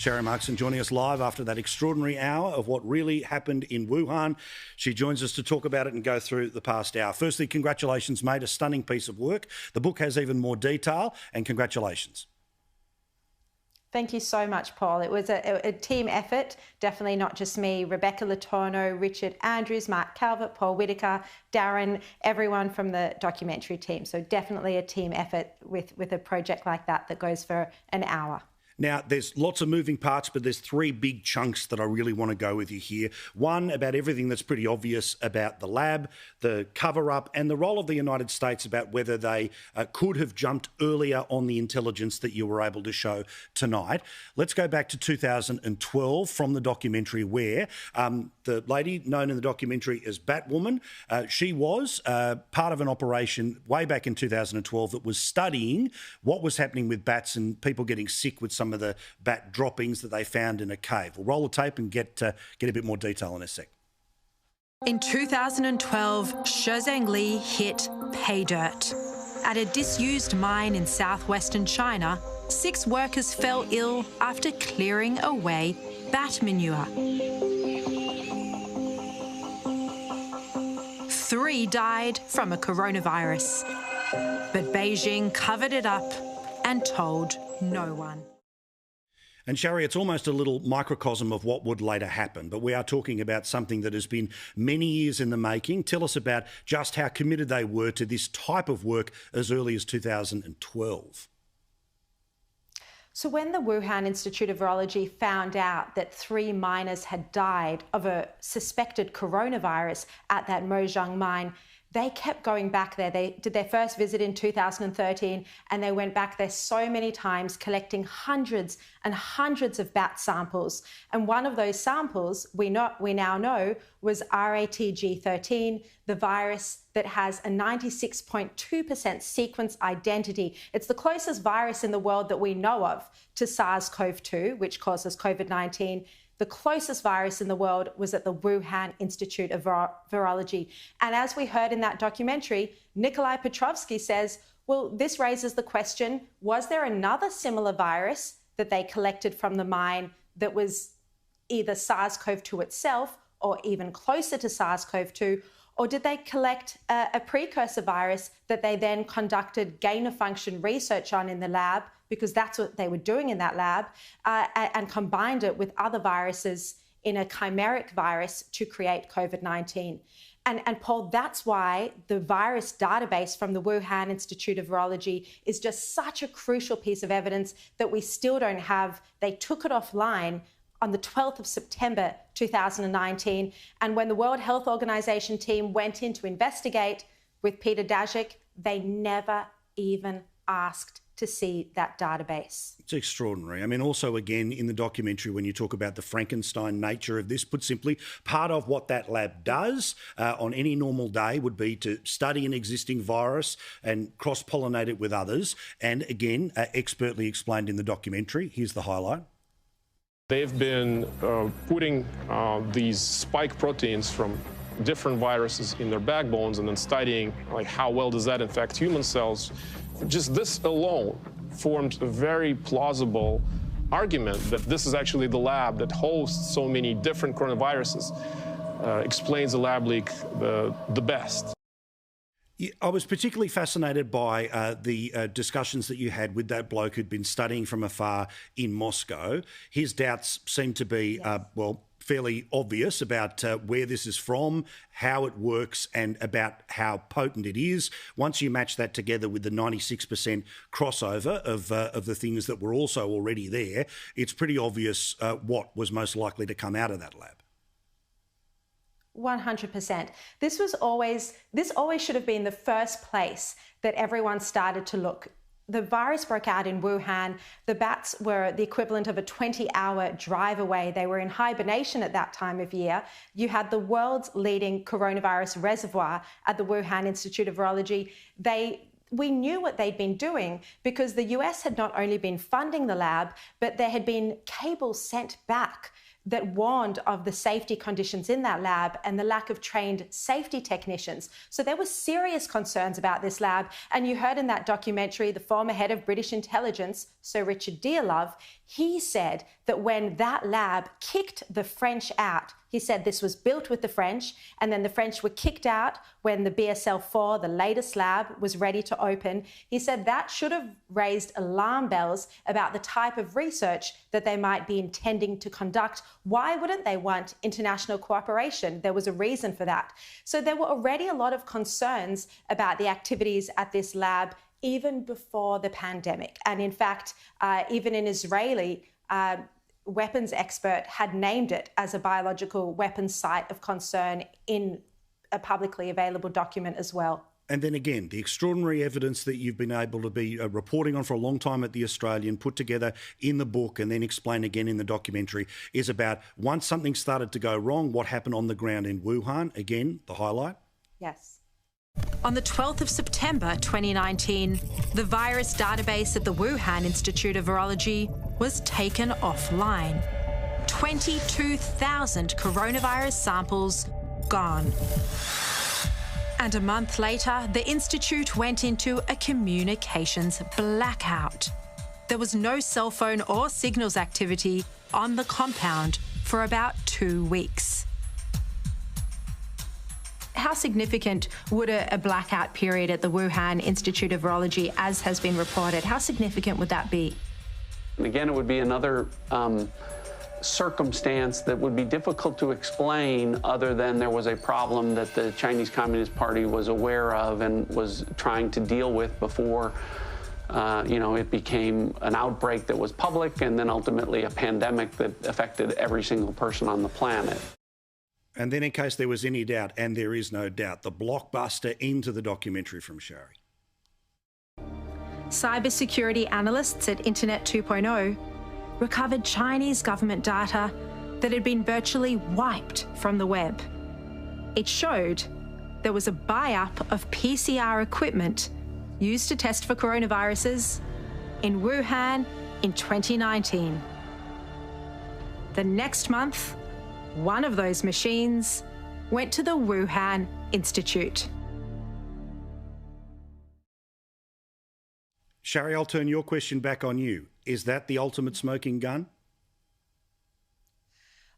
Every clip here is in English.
Sharri Markson joining us live after that extraordinary hour of what really happened in Wuhan. She joins us to talk about it and go through the past hour. Firstly, congratulations, mate. A stunning piece of work. The book has even more detail, and congratulations. Thank you so much, Paul. It was a team effort, definitely not just me. Rebecca Letourneau, Richard Andrews, Mark Calvert, Paul Whitaker, Darren, everyone from the documentary team. So definitely a team effort with a project like that goes for an hour. Now, there's lots of moving parts, but there's three big chunks that I really want to go with you here. One, about everything that's pretty obvious about the lab, the cover-up, and the role of the United States about whether they could have jumped earlier on the intelligence that you were able to show tonight. Let's go back to 2012 from the documentary where the lady known in the documentary as Batwoman, she was part of an operation way back in 2012 that was studying what was happening with bats and people getting sick with some of the bat droppings that they found in a cave. We'll roll the tape and get a bit more detail in a sec. In 2012, Shenzhen Li hit pay dirt. At a disused mine in southwestern China, 6 workers fell ill after clearing away bat manure. 3 died from a coronavirus. But Beijing covered it up and told no one. And Sharri, it's almost a little microcosm of what would later happen, but we are talking about something that has been many years in the making. Tell us about just how committed they were to this type of work as early as 2012. So when the Wuhan Institute of Virology found out that 3 miners had died of a suspected coronavirus at that Mozhong mine, they kept going back there. They did their first visit in 2013, and they went back there so many times, collecting hundreds and hundreds of bat samples. And one of those samples, we now know, was RATG13, the virus that has a 96.2% sequence identity. It's the closest virus in the world that we know of to SARS-CoV-2, which causes COVID-19. The closest virus in the world was at the Wuhan Institute of Virology. And as we heard in that documentary, Nikolai Petrovsky says, well, this raises the question, was there another similar virus that they collected from the mine that was either SARS-CoV-2 itself or even closer to SARS-CoV-2, or did they collect a precursor virus that they then conducted gain-of-function research on in the lab, because that's what they were doing in that lab, and combined it with other viruses in a chimeric virus to create COVID-19. And Paul, that's why the virus database from the Wuhan Institute of Virology is just such a crucial piece of evidence that we still don't have. They took it offline on the 12th of September 2019. And when the World Health Organization team went in to investigate with Peter Daszak, they never even asked to see that database. It's extraordinary. I mean, also, again, in the documentary, when you talk about the Frankenstein nature of this, put simply, part of what that lab does on any normal day would be to study an existing virus and cross-pollinate it with others. And again, expertly explained in the documentary. Here's the highlight. They've been putting these spike proteins from different viruses in their backbones and then studying like how well does that infect human cells. Just this alone formed a very plausible argument that this is actually the lab that hosts so many different coronaviruses, explains the lab leak the best. I was particularly fascinated by the discussions that you had with that bloke who'd been studying from afar in Moscow. His doubts seem to be, fairly obvious about where this is from, how it works, and about how potent it is. Once you match that together with the 96% crossover of the things that were also already there, it's pretty obvious what was most likely to come out of that lab. 100%. This always should have been the first place that everyone started to look. The virus broke out in Wuhan. The bats were the equivalent of a 20-hour drive away. They were in hibernation at that time of year. You had the world's leading coronavirus reservoir at the Wuhan Institute of Virology. We knew what they'd been doing because the US had not only been funding the lab, but there had been cables sent back that warned of the safety conditions in that lab and the lack of trained safety technicians. So there were serious concerns about this lab. And you heard in that documentary, the former head of British intelligence, Sir Richard Dearlove, he said that when that lab kicked the French out, he said this was built with the French, and then the French were kicked out when the BSL-4, the latest lab, was ready to open. He said that should have raised alarm bells about the type of research that they might be intending to conduct. Why wouldn't they want international cooperation? There was a reason for that. So there were already a lot of concerns about the activities at this lab even before the pandemic. And in fact, even an Israeli weapons expert had named it as a biological weapons site of concern in a publicly available document as well. And then again, the extraordinary evidence that you've been able to be reporting on for a long time at The Australian, put together in the book and then explained again in the documentary, is about once something started to go wrong, what happened on the ground in Wuhan. Again, the highlight. Yes. On the 12th of September 2019, the virus database at the Wuhan Institute of Virology was taken offline. 22,000 coronavirus samples gone. And a month later, the institute went into a communications blackout. There was no cell phone or signals activity on the compound for about 2 weeks. How significant would a blackout period at the Wuhan Institute of Virology, as has been reported, how significant would that be? Again, it would be another circumstance that would be difficult to explain other than there was a problem that the Chinese Communist Party was aware of and was trying to deal with before it became an outbreak that was public and then ultimately a pandemic that affected every single person on the planet. And then in case there was any doubt, and there is no doubt, the blockbuster into the documentary from Sharri. Cybersecurity analysts at Internet 2.0 recovered Chinese government data that had been virtually wiped from the web. It showed there was a buy-up of PCR equipment used to test for coronaviruses in Wuhan in 2019. The next month, one of those machines went to the Wuhan Institute. Sharri, I'll turn your question back on you. Is that the ultimate smoking gun?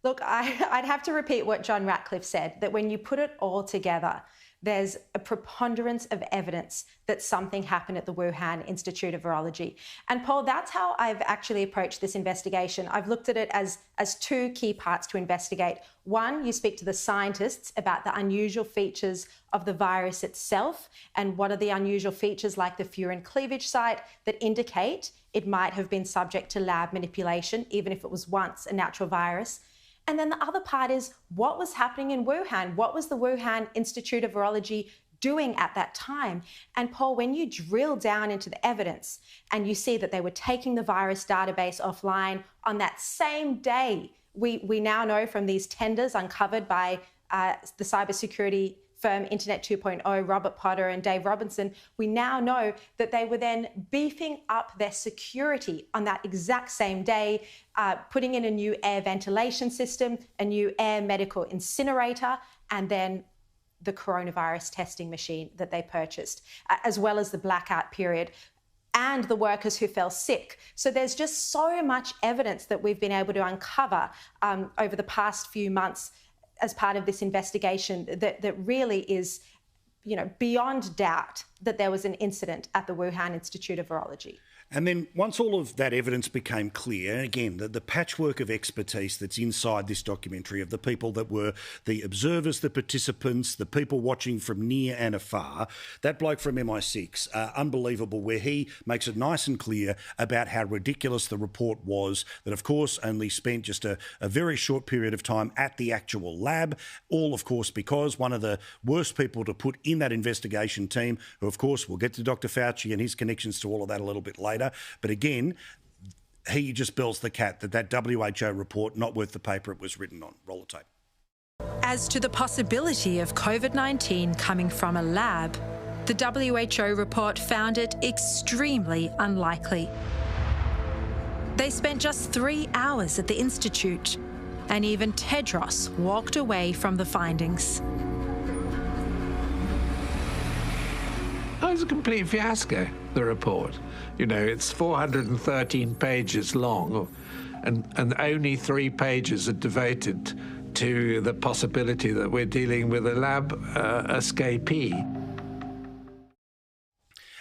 Look, I'd have to repeat what John Ratcliffe said, that when you put it all together, there's a preponderance of evidence that something happened at the Wuhan Institute of Virology. And Paul, that's how I've actually approached this investigation. I've looked at it as two key parts to investigate. One, you speak to the scientists about the unusual features of the virus itself and what are the unusual features like the furin cleavage site that indicate it might have been subject to lab manipulation, even if it was once a natural virus. And then the other part is what was happening in Wuhan? What was the Wuhan Institute of Virology doing at that time? And Paul, when you drill down into the evidence and you see that they were taking the virus database offline on that same day, we now know from these tenders uncovered by the cybersecurity firm Internet 2.0, Robert Potter and Dave Robinson, we now know that they were then beefing up their security on that exact same day, putting in a new air ventilation system, a new air medical incinerator, and then the coronavirus testing machine that they purchased, as well as the blackout period and the workers who fell sick. So there's just so much evidence that we've been able to uncover over the past few months as part of this investigation that really is, beyond doubt that there was an incident at the Wuhan Institute of Virology. And then once all of that evidence became clear, and again, the patchwork of expertise that's inside this documentary of the people that were the observers, the participants, the people watching from near and afar, that bloke from MI6, unbelievable, where he makes it nice and clear about how ridiculous the report was, that of course only spent just a very short period of time at the actual lab, all of course because one of the worst people to put in that investigation team, who of course we'll get to Dr. Fauci and his connections to all of that a little bit later. But again, he just bells the cat that WHO report, not worth the paper it was written on. Roll the tape. As to the possibility of COVID-19 coming from a lab, the WHO report found it extremely unlikely. They spent just 3 hours at the institute, And even Tedros walked away from the findings. Oh, it's a complete fiasco, the report. You know, it's 413 pages long, and only 3 pages are devoted to the possibility that we're dealing with a lab escapee.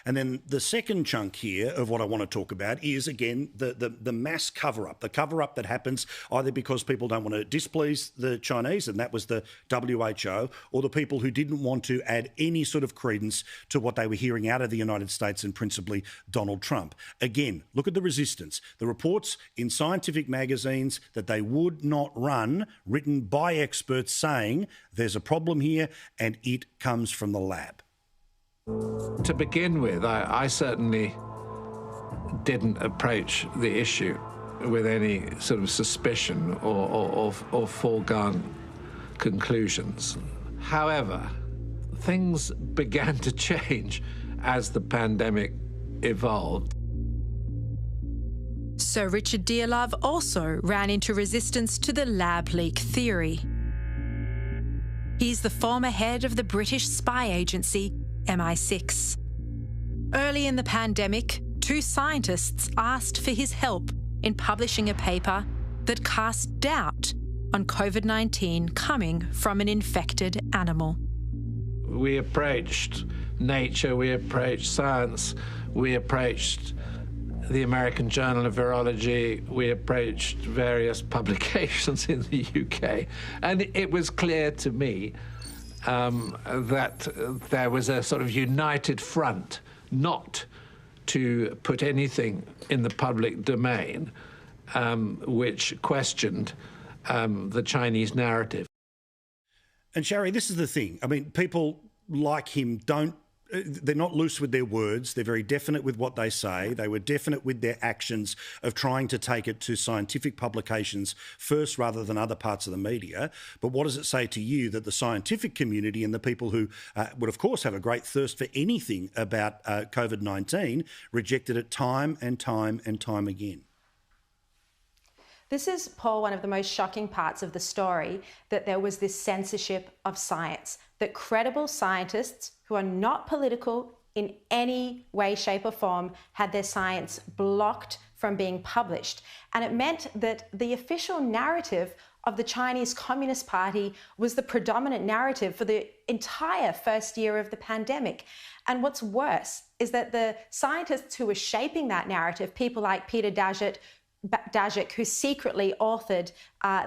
And then the second chunk here of what I want to talk about is, again, the mass cover-up, the cover-up that happens either because people don't want to displease the Chinese, and that was the WHO, or the people who didn't want to add any sort of credence to what they were hearing out of the United States and principally Donald Trump. Again, look at the resistance. The reports in scientific magazines that they would not run, written by experts saying there's a problem here and it comes from the lab. To begin with, I certainly didn't approach the issue with any sort of suspicion or foregone conclusions. However, things began to change as the pandemic evolved. Sir Richard Dearlove also ran into resistance to the lab leak theory. He's the former head of the British spy agency MI6. Early in the pandemic, 2 scientists asked for his help in publishing a paper that cast doubt on COVID-19 coming from an infected animal. We approached Nature, we approached Science, we approached the American Journal of Virology, we approached various publications in the UK, and it was clear to me that there was a sort of united front not to put anything in the public domain which questioned the Chinese narrative. And Sharri, this is the thing. I mean, people like him they're not loose with their words. They're very definite with what they say. They were definite with their actions of trying to take it to scientific publications first rather than other parts of the media. But what does it say to you that the scientific community and the people who would, of course, have a great thirst for anything about COVID-19 rejected it time and time and time again? This is, Paul, one of the most shocking parts of the story, that there was this censorship of science, that credible scientists who are not political in any way, shape or form had their science blocked from being published. And it meant that the official narrative of the Chinese Communist Party was the predominant narrative for the entire first year of the pandemic. And what's worse is that the scientists who were shaping that narrative, people like Peter Daszak, who secretly authored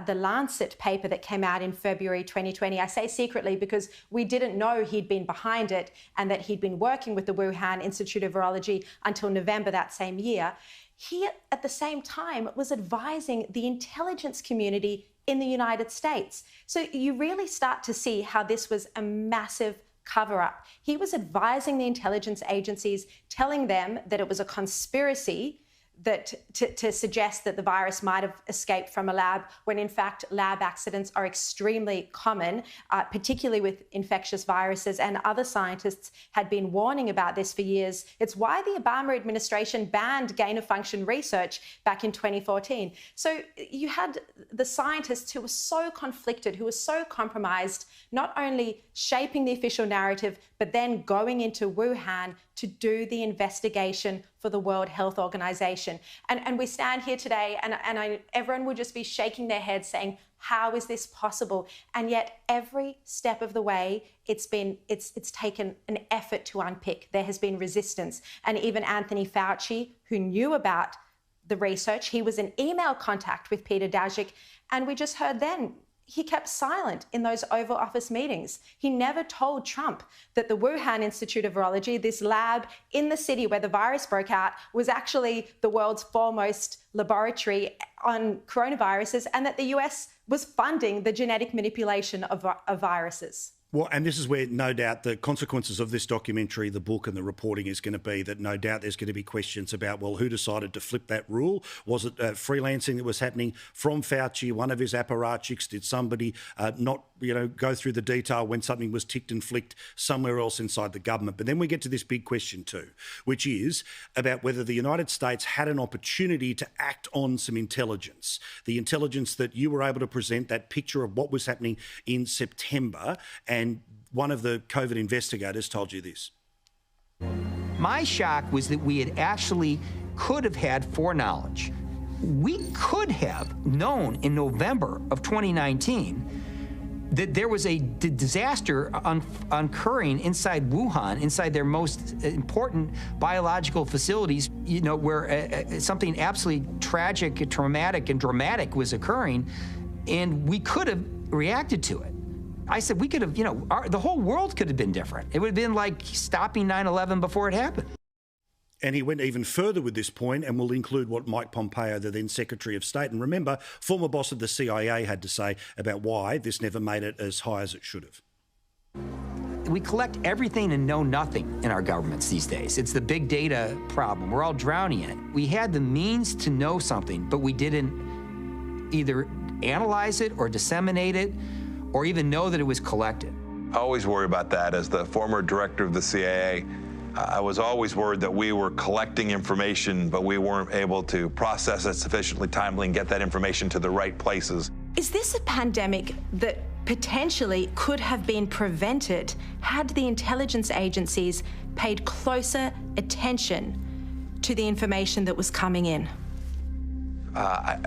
the Lancet paper that came out in February 2020. I say secretly because we didn't know he'd been behind it and that he'd been working with the Wuhan Institute of Virology until November that same year. He, at the same time, was advising the intelligence community in the United States. So you really start to see how this was a massive cover-up. He was advising the intelligence agencies, telling them that it was a conspiracy that to suggest that the virus might have escaped from a lab, when in fact lab accidents are extremely common, particularly with infectious viruses, and other scientists had been warning about this for years. It's why the Obama administration banned gain-of-function research back in 2014. So you had the scientists who were so conflicted, who were so compromised, not only shaping the official narrative, but then going into Wuhan to do the investigation for the World Health Organization. And we stand here today and everyone would just be shaking their heads saying, how is this possible? And yet every step of the way, it's taken an effort to unpick. There has been resistance. And even Anthony Fauci, who knew about the research, he was in email contact with Peter Daszak, and we just heard then, he kept silent in those Oval Office meetings. He never told Trump that the Wuhan Institute of Virology, this lab in the city where the virus broke out, was actually the world's foremost laboratory on coronaviruses, and that the US was funding the genetic manipulation of viruses. Well, and this is where no doubt the consequences of this documentary, the book and the reporting is going to be that no doubt there's going to be questions about, well, who decided to flip that rule? Was it freelancing that was happening from Fauci, one of his apparatchiks? Did somebody not, go through the detail when something was ticked and flicked somewhere else inside the government? But then we get to this big question too, which is about whether the United States had an opportunity to act on some intelligence, the intelligence that you were able to present, that picture of what was happening in September. And one of the COVID investigators told you this. My shock was that we could have had foreknowledge. We could have known in November of 2019 that there was a disaster occurring inside Wuhan, inside their most important biological facilities, where something absolutely tragic, traumatic, and dramatic was occurring, and we could have reacted to it. I said we could have, the whole world could have been different. It would have been like stopping 9/11 before it happened. And he went even further with this point, and will include what Mike Pompeo, the then Secretary of State, and remember, former boss of the CIA, had to say about why this never made it as high as it should have. We collect everything and know nothing in our governments these days. It's the big data problem. We're all drowning in it. We had the means to know something, but we didn't either analyze it or disseminate it or even know that it was collected. I always worry about that. As the former director of the CIA, I was always worried that we were collecting information, but we weren't able to process it sufficiently timely and get that information to the right places. Is this a pandemic that potentially could have been prevented had the intelligence agencies paid closer attention to the information that was coming in?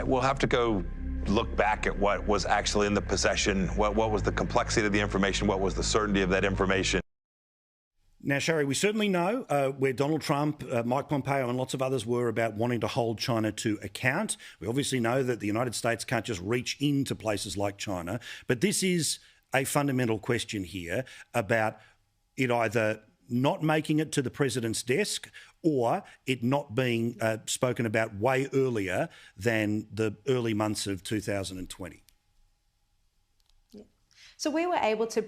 We'll have to go look back at what was actually in the possession, what was the complexity of the information, what was the certainty of that information. Now, Sharri, we certainly know where Donald Trump, Mike Pompeo and lots of others were about wanting to hold China to account. We obviously know that the United States can't just reach into places like China. But this is a fundamental question here about it either not making it to the president's desk or it not being spoken about way earlier than the early months of 2020. Yeah. So we were able to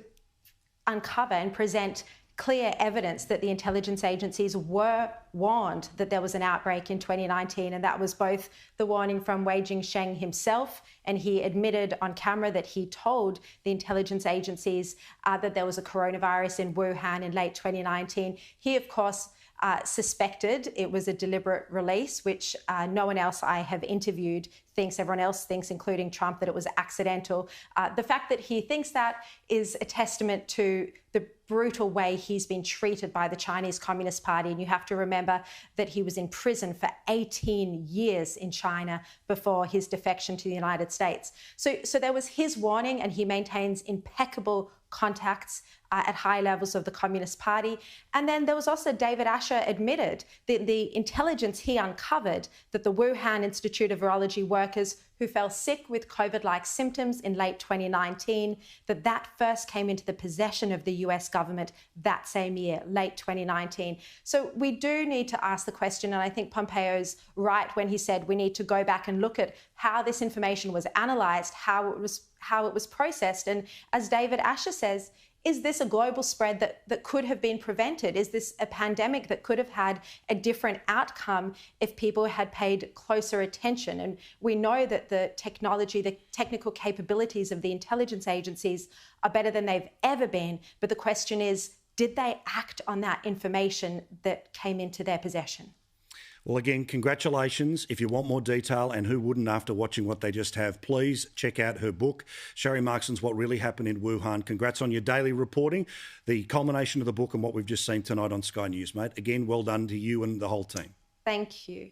uncover and present clear evidence that the intelligence agencies were warned that there was an outbreak in 2019, and that was both the warning from Wei Jingsheng himself, and he admitted on camera that he told the intelligence agencies that there was a coronavirus in Wuhan in late 2019. He, of course, suspected it was a deliberate release, which no one else I have interviewed thinks. Everyone else thinks, including Trump, that it was accidental. The fact that he thinks that is a testament to the brutal way he's been treated by the Chinese Communist Party. And you have to remember that he was in prison for 18 years in China before his defection to the United States. So there was his warning, and he maintains impeccable contacts at high levels of the Communist Party. And then there was also David Asher admitted that the intelligence he uncovered that the Wuhan Institute of Virology workers who fell sick with COVID-like symptoms in late 2019, that first came into the possession of the US government that same year, late 2019. So we do need to ask the question, and I think Pompeo's right when he said we need to go back and look at how this information was analysed, how it was processed. And as David Asher says, is this a global spread that could have been prevented? Is this a pandemic that could have had a different outcome if people had paid closer attention? And we know that the technology, the technical capabilities of the intelligence agencies are better than they've ever been. But the question is, did they act on that information that came into their possession? Well, again, congratulations. If you want more detail, and who wouldn't after watching what they just have, please check out her book, Sharri Markson's What Really Happened in Wuhan. Congrats on your daily reporting, the culmination of the book and what we've just seen tonight on Sky News, mate. Again, well done to you and the whole team. Thank you.